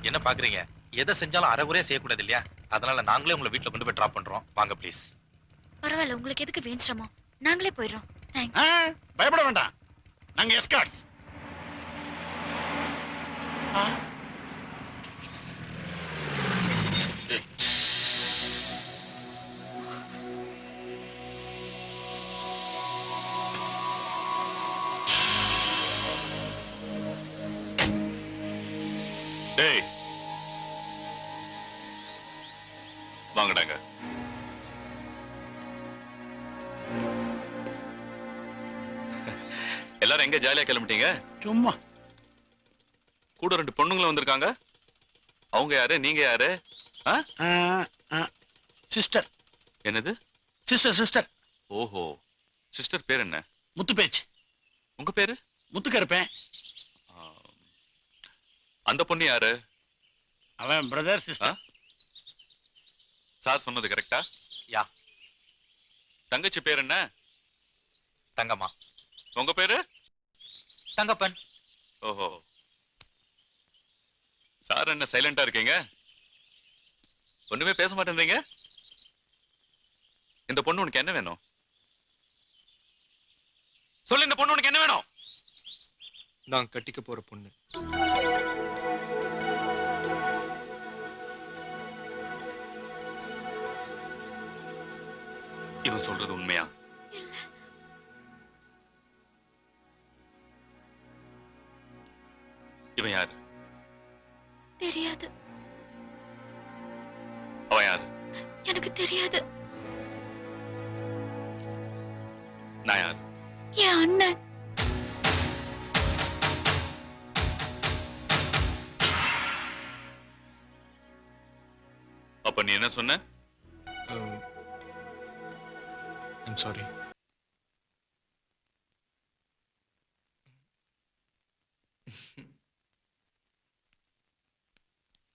என்ன பாக்குறீங்க? எதை செஞ்சாலும் அரைகுறையா செய்யக்கூடாது இல்லையா? அதனால நாங்களே உங்களை வீட்டுல கொண்டு போய் டிராப் பண்றோம். வாங்க ப்ளீஸ். பரவாயில்ல, உங்களுக்கு எதுக்கு வீண் சிரமம்? நாங்களே போயிடுறோம். தேங்க்ஸ். பயப்பட வேண்டாம், நாங்க எஸ்கார்ட்ஸ். டேய் வாங்கடாங்க. எல்லாரும் எங்க ஜாலியா கிளம்பிட்டீங்க? சும்மா கூட 2 பொண்ணுங்களும் வந்திருக்காங்க. அவங்க யாரு, நீங்க யாரு? சிஸ்டர். என்னது சிஸ்டர்? சிஸ்டர். ஓஹோ, சிஸ்டர் பேர் என்ன? முத்து பேச்சு. உங்க பேரு? முத்துக்கருப்பேன். அந்த பொண்ணு யாரு? அவன் பிரதர் சிஸ்டர். சார் சொன்னது கரெக்டா? யா. தங்கச்சி பேர் என்ன? தங்கம்மா. உங்க பேரு? தங்கப்பன். ஓஹோ, சார் என்ன சைலண்டா இருக்கீங்க? ஒண்ணுமே பேச மாட்டேன்றீங்க. இந்த பொண்ணு உனக்கு என்ன வேணும்? சொல்லு, இந்த பொண்ணு உனக்கு என்ன வேணும்? நான் கட்டிக்க போற பொண்ணு. இவன் சொல்றது உண்மையா? இவன் யாரு? தெரியாது. அவன் யாரு? எனக்கு தெரியாது. நான் யாரு? என் அண்ணன். அப்ப நீ என்ன சொன்ன? I'm sorry.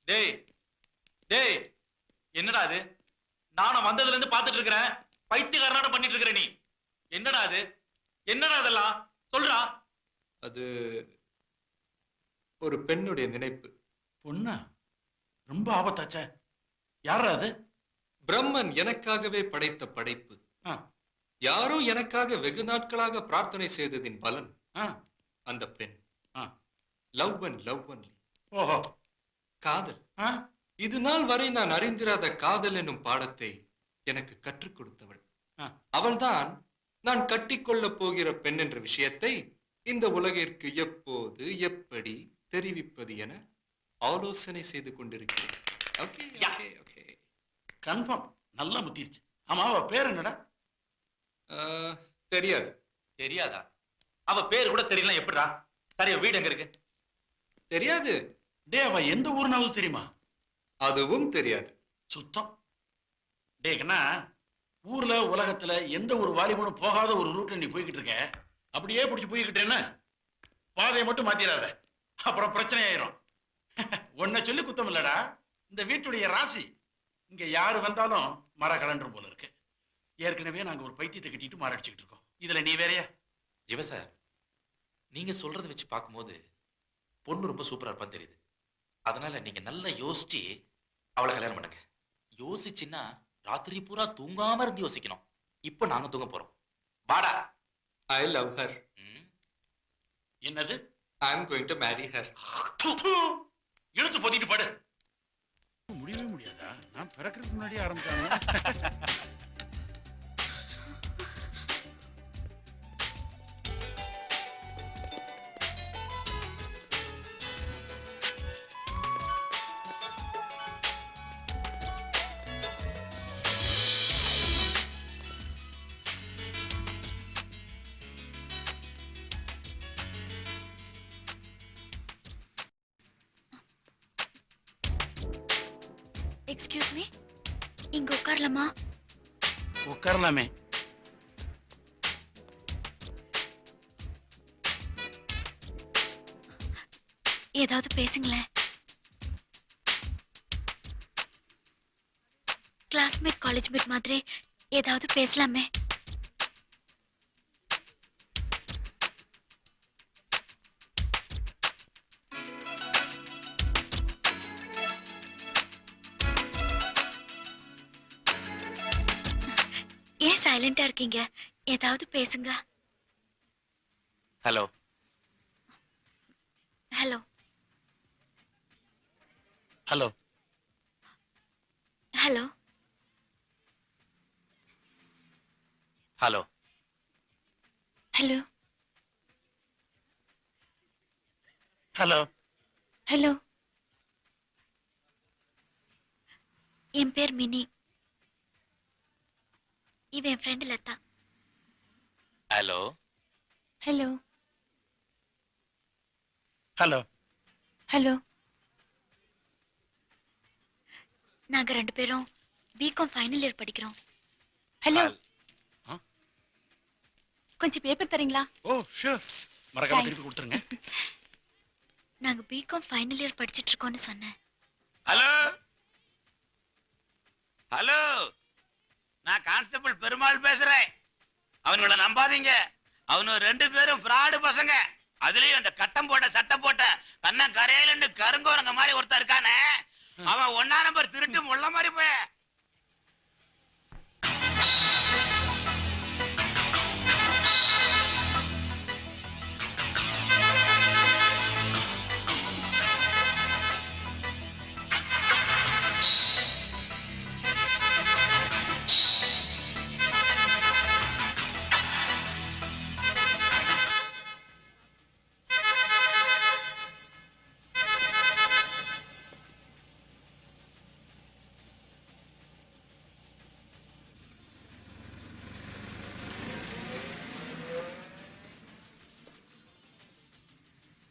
டேய் டேய், என்னடா அது? நானும் வந்ததுல இருந்து பாத்துட்டு இருக்கிறேன். பைத்தியக்காரனாட பண்ணிட்டு இருக்கிற நீ. என்னடா அது? என்னடா அதெல்லாம்? சொல்றா. அது ஒரு பெண்ணுடைய நினைப்பு. பொண்ணா? ரொம்ப ஆபத்தாச்சே. யாரா அது? பிரம்மன் எனக்காகவே படைத்த படைப்பு. யாரோ எனக்காக வெகு நாட்களாக பிரார்த்தனை செய்ததின் பலன் அந்த பெண். Love and love only. ஓஹோ, காதல். இது நாள் வரை நான் அறிந்திராத காதல் என்னும் பாடத்தை எனக்கு கற்றுக் கொடுத்தவள். அவள்தான் நான் கட்டிக்கொள்ளப் போகிற பெண் என்ற விஷயத்தை இந்த உலகிற்கு எப்போது எப்படி தெரிவிப்பது என ஆலோசனை செய்து கொண்டிருக்கிறேன். கன்ஃபார்ம். நல்லா முத்திருச்சு. ஆமா, அவ பேர் என்னடா? தெரியாது. தெரியாதா? அவ பேர் கூட தெரியல. எப்படிடா? சரி, வீடு எங்க இருக்கு? தெரியாது. டே, அவ எந்த ஊர்னாவது தெரியுமா? அதுவும் தெரியாது. சுத்தம். டேக்கண்ணா, ஊர்ல உலகத்துல எந்த ஒரு வாலிபனும் போகாத ஒரு ரூட்ல நீ போய்கிட்டு இருக்க. அப்படியே பிடிச்சி போய்கிட்டேன்னு பாதையை மட்டும் மாத்திராத, அப்புறம் பிரச்சனை ஆயிரும். உன்னை சொல்லி குத்தம் இல்லடா, இந்த வீட்டுடைய ராசி. இங்க யாரு வந்தாலும் மர கலண்டரும் போல இருக்கு. ஏற்கனவே நாங்க ஒரு பைத்தியத்தை கட்டிட்டு மாரடிச்சுக்கிட்டு இருக்கோம். இதுல நீ வேறையா? ஜிவ சார், நீங்க சொல்றதை வச்சு பார்க்கும்போது பொண்ணு ரொம்ப சூப்பரா இருப்பான்னு தெரியுது. அதனால நீங்க நல்லா யோசிச்சு அவளை கல்யாணம் பண்ணுங்க. யோசிச்சுன்னா ராத்திரி பூரா தூங்காம இருந்து யோசிக்கணும். இப்ப நாங்க தூங்க போறோம். வாடா. I love her. என்னது? I am going to marry her. இழுத்து போத்திட்டு படு. முடியவே முடியாதா? நான் பிறக்கிறதுக்கு முன்னாடியே ஆரம்பிச்சாங்க. எக்ஸ்கியூஸ் மீ, இங்க உட்காரலாமா? உட்காரலாமே. ஏதாவது பேசுங்களேன். கிளாஸ்மேட், காலேஜ் மேட் மாதிரி ஏதாவது பேசலாமே. சைலண்டா இருக்கீங்க? ஏதாவது பேசுங்க. Hello hello hello hello hello hello hello hello. என் பேர் மினி. இவன் என் friend Latha. Hello hello hello hello. நாங்க 2 பேரும் பிகாம் ஃபைனல் இயர் படிக்கிறோம். ஹலோ, கொஞ்சம் பேப்பர் தரீங்களா? ஓ ஷூர், மறக்காம திருப்பி கொடுத்துருங்க. நாங்க பிகாம் ஃபைனல் இயர் படிச்சிட்டு இருக்கோம்னு சொன்னேன். ஹலோ ஹலோ, நான் கான்ஸ்டபிள் பெருமாள் பேசுறேன். அவனுங்களை நம்பாதீங்க. அவனு 2 பேரும் ஃப்ராடு பசங்க. அதுலயும் அந்த கட்டம் போட்ட சட்டை போட்ட கண்ண கரையிலன்னு கருங்கோரங்க மாதிரி ஒருத்தர் இருக்கானே, அவன் 1ஆம் நம்பர் திருட்டு முள்ள மாதிரி போய்.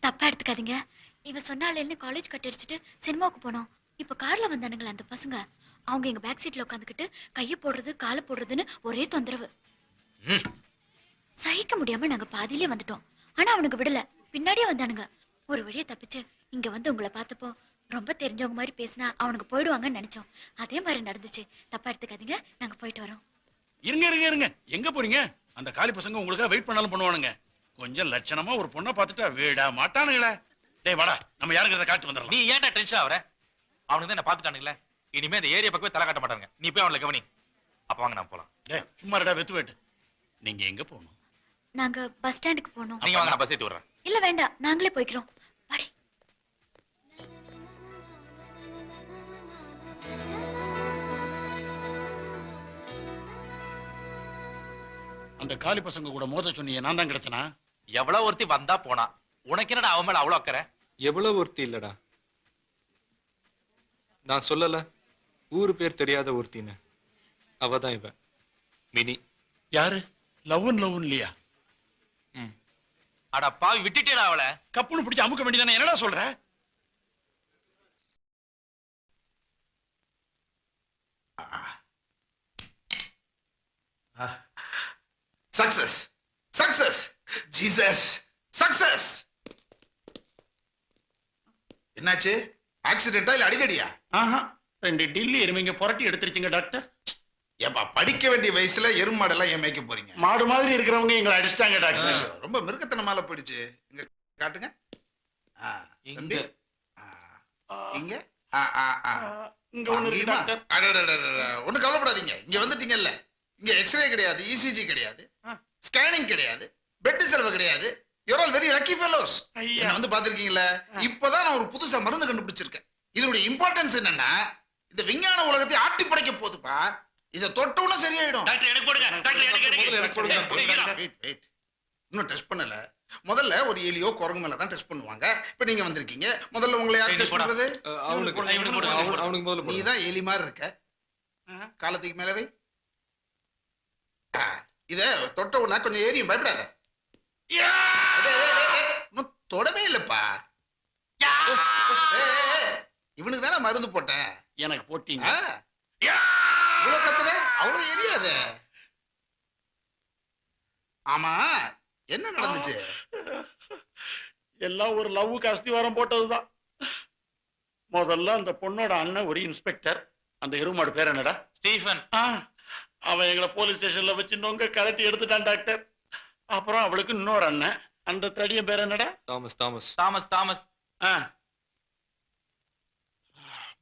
தப்பா எடுத்துக்காதீங்க. இவன் சொன்னாலேன்னு காலேஜ் கட் அடிச்சுட்டு சினிமாவுக்கு போனோம். இப்ப கார்ல வந்தானுங்களா அந்த பசங்க. அவங்க எங்க பேக் சீட்ல உட்காந்துக்கிட்டு கையை போடுறது காலை போடுறதுன்னு ஒரே தொந்தரவு. சகிக்க முடியாம நாங்க பாதியிலே வந்துட்டோம். ஆனா அவனுக்கு விடல, பின்னாடியே வந்தானுங்க. ஒரு வழியை தப்பிச்சு இங்க வந்து உங்களை பார்த்தப்போ ரொம்ப தெரிஞ்சவங்க மாதிரி பேசினா அவனுக்கு போயிடுவாங்கன்னு நினைச்சோம். அதே மாதிரி நடந்துச்சு. தப்பா எடுத்துக்காதீங்க, நாங்க போயிட்டு வரோம். இருங்க இருங்க இருங்க, எங்க போறீங்க? அந்த காலி பசங்க உங்களுக்காக வெயிட் பண்ணாலும் பண்ணுவானுங்க. கொஞ்சம் லட்சணமா ஒரு பொண்ணை பார்த்துட்டா வீடா மாட்டானுங்களே. டேய் வாடா, நம்ம யாருங்கிறத காட்டு வந்துடலாம். நீ ஏன்டா டென்ஷன் ஆவற? அவனுக்கு தான் என்ன பாத்துட்டானுங்களே. இனிமே இந்த ஏரியா பக்கமே தலை காட்ட மாட்டாங்க. நீ போய் அவங்கள கவனி. அப்ப வாங்க நான் போலாம். டேய் சும்மா இருடா, வெத்து வெட்டு. நீங்க எங்க போகணும்? நாங்க பஸ் ஸ்டாண்டுக்கு போனோம். நீங்க வாங்க, நான் பஸ் ஏத்தி விடுறேன். இல்ல வேண்டாம், நாங்களே போய்க்கிறோம். வாடி. அந்த காலி பசங்க கூட மோத சொன்னீங்க, நான் தான் கிடைச்சனா? எவ்வளவு ஒருத்தி வந்தா போனா, உனக்கு என்னடா அவன் மேல அவ்வளவு அக்கறை? எவ்வளவு ஒருத்தி இல்லடா. நான் சொல்லல, ஊரு பேர் தெரியாத ஒருத்தின்னு. அவதான் இவ மினி. யாரு? லவ்ன் இல்லையா? அட பாவி, விட்டுட்டேடா அவளை. கப்புன்னு பிடிச்சு அமுக்க வேண்டியதானே, என்னடா சொல்ற? Success success Jesus success. என்னாச்சு? ஆக்சிடென்டா இல்ல அடிதடியா? ஆஹா, 2 டில்லி எருமைங்க புரட்டி எடுத்துருச்சுங்க டாக்டர். ஏப்பா, படிக்க வேண்டிய வயசுல எருமாடெல்லாம் ஏன் மேய்க்க போறீங்க? மாடு மாதிரி இருக்கிறவங்க எங்களை அடிச்சிட்டாங்க டாக்டர். ஐயோ, ரொம்ப மிருகத்தனமால போயிடுச்சு. இங்க காட்டுங்க. ஆ, தம்பி. ஆ, இங்க. ஆ, ஆ, ஆ. இங்க ஒண்ணு இருக்கு அங்கேயுமா? டாக்டர். அடடடடடட. ஒண்ணும் கவலைப்படாதீங்க. இங்க வந்துட்டீங்கல்ல, இங்க எக்ஸ்ரே கிடையாது, இசிஜி கிடையாது, ஸ்கேனிங் கிடையாது, பெட் செலவு கிடையாது. You are very lucky fellows. ஐயா. என்ன வந்து பாத்திருக்கீங்களா? இப்பதான் நான் ஒரு புதுசா மருந்து கண்டுபிடிச்சிருக்கேன். இதனுடைய இம்பார்ட்டன்ஸ் என்னன்னா, இந்த விஞ்ஞான உலகத்தை ஆட்டி படைக்க போகுதுப்பா. இத தொட்டவுடனே சரியாயிடும். டாக்டர் எனக்கு போடுங்க. டாக்டர் எனக்கு முதல்ல எனக்கு கொடுங்க. வெயிட் வெயிட், இன்னும் டெஸ்ட் பண்ணல. முதல்ல ஒரு எலியோ குரங்கு மேல தான் டெஸ்ட் பண்ணுவாங்க. இப்ப நீங்க வந்திருக்கீங்க, முதல்ல உங்களை யார் டெஸ்ட் பண்றது? அவனுக்கு முதல்ல நீ போடு. தான் எலி மாதிரி இருக்க. காலத்துக்கு மேல வை. இத தொட்ட உடனே கொஞ்சம் ஏரியும், பயப்படாத. டேய், டேய், டேய், டேய், இன்னும் தொடவே இல்லப்பா. ஏய், ஏய், ஏய், இவனுக்கு தானே மருந்து போட்டேன். எனக்கு போட்டீங்க. இவ்வளவு கத்துற, அவ்வளவு எரியாது. ஆமா, என்ன நடந்துச்சு? எல்லாம் ஒரு லவ்வுக்கு அஸ்திவாரம் போட்டதுதான். முதல்ல அந்த பொண்ணோட அண்ணன் ஒரு இன்ஸ்பெக்டர். அந்த எருமாடு பேர் என்னடா? ஸ்டீஃபன். அவன் எங்களை போலீஸ் ஸ்டேஷன்ல வச்சு நொங்க கலட்டி எடுத்துட்டான் டாக்டர். அப்புறம் அவளுக்கு இன்னொரு அண்ணன். அந்த தடியன் பேர் என்னடா? Thomas Thomas Thomas Thomas.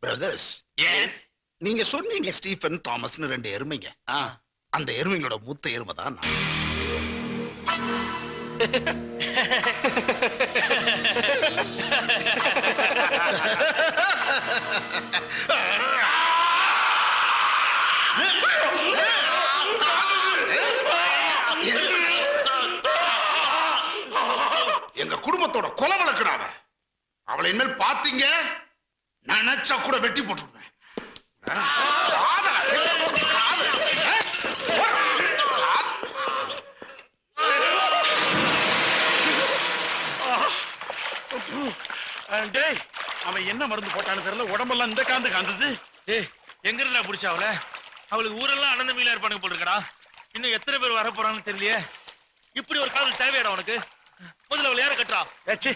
Brothers, yes. நீங்க சொன்னீங்க ஸ்டீஃபன் தாமஸ்னு 2 எருமைங்க. அந்த எருமைங்களோட மூத்த எருமை தான் நான். எங்க குடும்பத்தோட கொலை வழக்குடாவ. அவளை இனிமேல் பாத்தீங்க நினைச்சா கூட வெட்டி போட்டுருவேன். டேய், அவன் என்ன மருந்து போட்டான்னு தெரியல, உடம்பெல்லாம் இந்த காந்து காந்தது. டேய் எங்க இருந்தா புடிச்சா அவள? அவளுக்கு ஊரெல்லாம் அண்ணன் தம்பியில இருப்பானுங்க போல இருக்கடா. இன்னும் எத்தனை பேர் வர போறாங்கன்னு தெரியலையே. இப்படி ஒரு காதல் தேவையாடா உனக்கு? முதல்ல அவளை யார கட்டுறா? ஏச்சி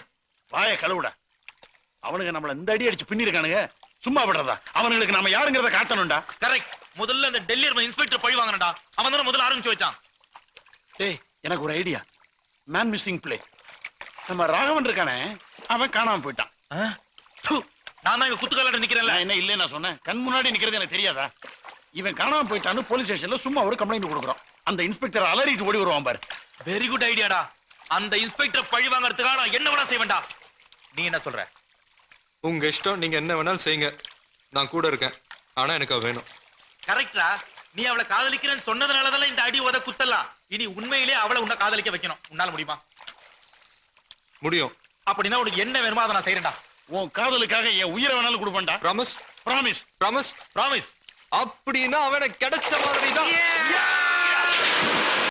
வாய கழுவுடா. அவனுங்க நம்மள இந்த அடி அடிச்சு பின்னிருக்கானுங்க, சும்மா விடுறதா? அவனுங்களுக்கு நாம யாருங்கிறத காட்டணும்டா. கரெக்ட். முதல்ல அந்த டெல்லி இன்ஸ்பெக்டர் பழி வாங்கணும்டா. அவன் தானே முதல்ல ஆரம்பிச்சு வச்சான். டேய் எனக்கு ஒரு ஐடியா. Man missing play. நம்ம ராகவன் இருக்கானே, அவன் காணாம போயிட்டான். நான் தான் இங்க குத்துக்கால நிக்கிறேன்ல. நான் என்ன இல்ல நான் சொன்னேன், கண் முன்னாடி நிக்கிறது எனக்கு தெரியாதா? இவன் காணாம போயிட்டான்னு போலீஸ் ஸ்டேஷன்ல சும்மா ஒரு கம்ப்ளைண்ட் கொடுக்குறோம். அந்த இன்ஸ்பெக்டர் அலறிட்டு ஓடி வருவான் பாரு. வெரி குட் ஐடியாடா. அந்த இன்ஸ்பெக்டர் பழி வாங்கறதுக்காக நான் என்ன வேணா செய்வேன்டா. நீ என்ன சொல்ற? உங்க இஷ்டம், நீங்க என்ன வேணாலும் செய்யுங்க. நான் கூட இருக்கேன். ஆனா எனக்கு அவ வேணும். கரெக்டா? நீ அவளை காதலிக்கிறேன்னு சொன்னதுனாலதான் இந்த அடி உத குத்தலாம். இனி உண்மையிலே அவளை உன்னை காதலிக்க வைக்கணும். உன்னால முடியுமா? முடியும். அப்படின்னா உனக்கு என்ன வேணுமோ அதை நான் செய்யறேன்டா. உன் காதலுக்காக என் உயிரை வேணாலும் கொடுப்பேன்டா. ப்ராமிஸ்? ப்ராமிஸ். ப்ராமிஸ்? ப்ராமிஸ். அப்படின்னா அவனை கிடைச்ச மாதிரி தான்.